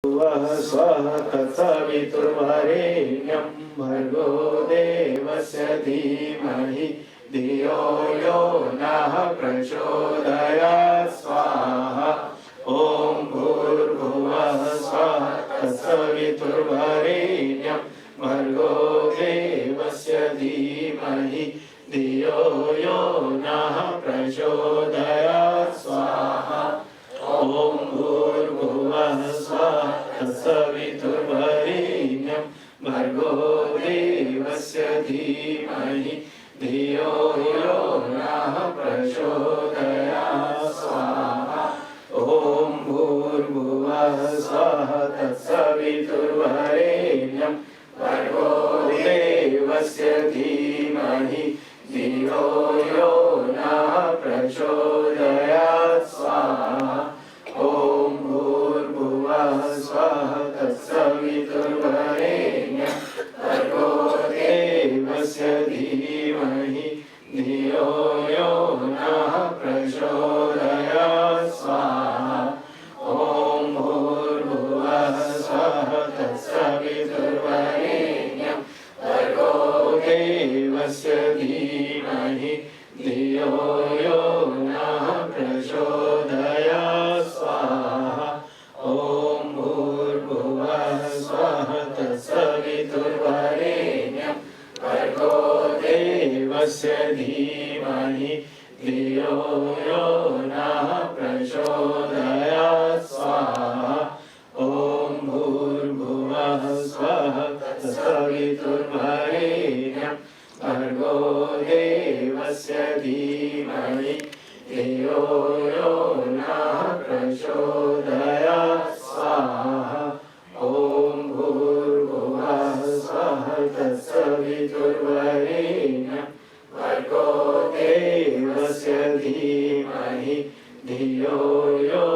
वः स्वः तत्सवितुर्वरेण्यं भर्गो देवस्य धीमहि धियो यो नः प्रचोदयात् स्वाहा। ॐ भूर्भुवः स्वः तत्सवितुर्वरेण्यं भर्गो देवस्य धीमहि धियो यो नः प्रचोदयात् स्वाहा। ॐ भूर्भुवः स्वः तत्सवितुर्वरेण्यं भर्गो देवस्य धीमहि धियो यो नः प्रचोदयात् स्वाहा। ॐ भूर्भुवः स्वः तत्सवितुर्वरेण्यं भर्गो देवस्य धीमहि धियो यो नः प्रचोदयात् स्वाहा। ॐ भूर्भुवः स्वः तत्सवितुर्वरेण्यं भर्गो देवस्य धीमहि धियो यो नः प्रचोदयात् स्वाहा। ॐ भूर्भुवः स्वः तत्सवितुर्वरेण्यं भर्गो देवस्य धीमहि धियो यो नः प्रचोदयात् स्वाहा। ॐ भूर्भुवः स्वः तत्सवितुर्वरेण्यं भर्गो देवस्य धीमहि धियो यो नः प्रचोदयात् स्वाहा। ॐ भूर्भुवः स्वः तत्सवितुर्वरेण्यं भर्गो देवस्य धीमहि धियो यो नः प्रचोदयात् स्वाहा। ॐ भूर्भुवः स्वः तत्सवितुर्वरेण्यं भर्गो देवस्य धीमहि धियो यो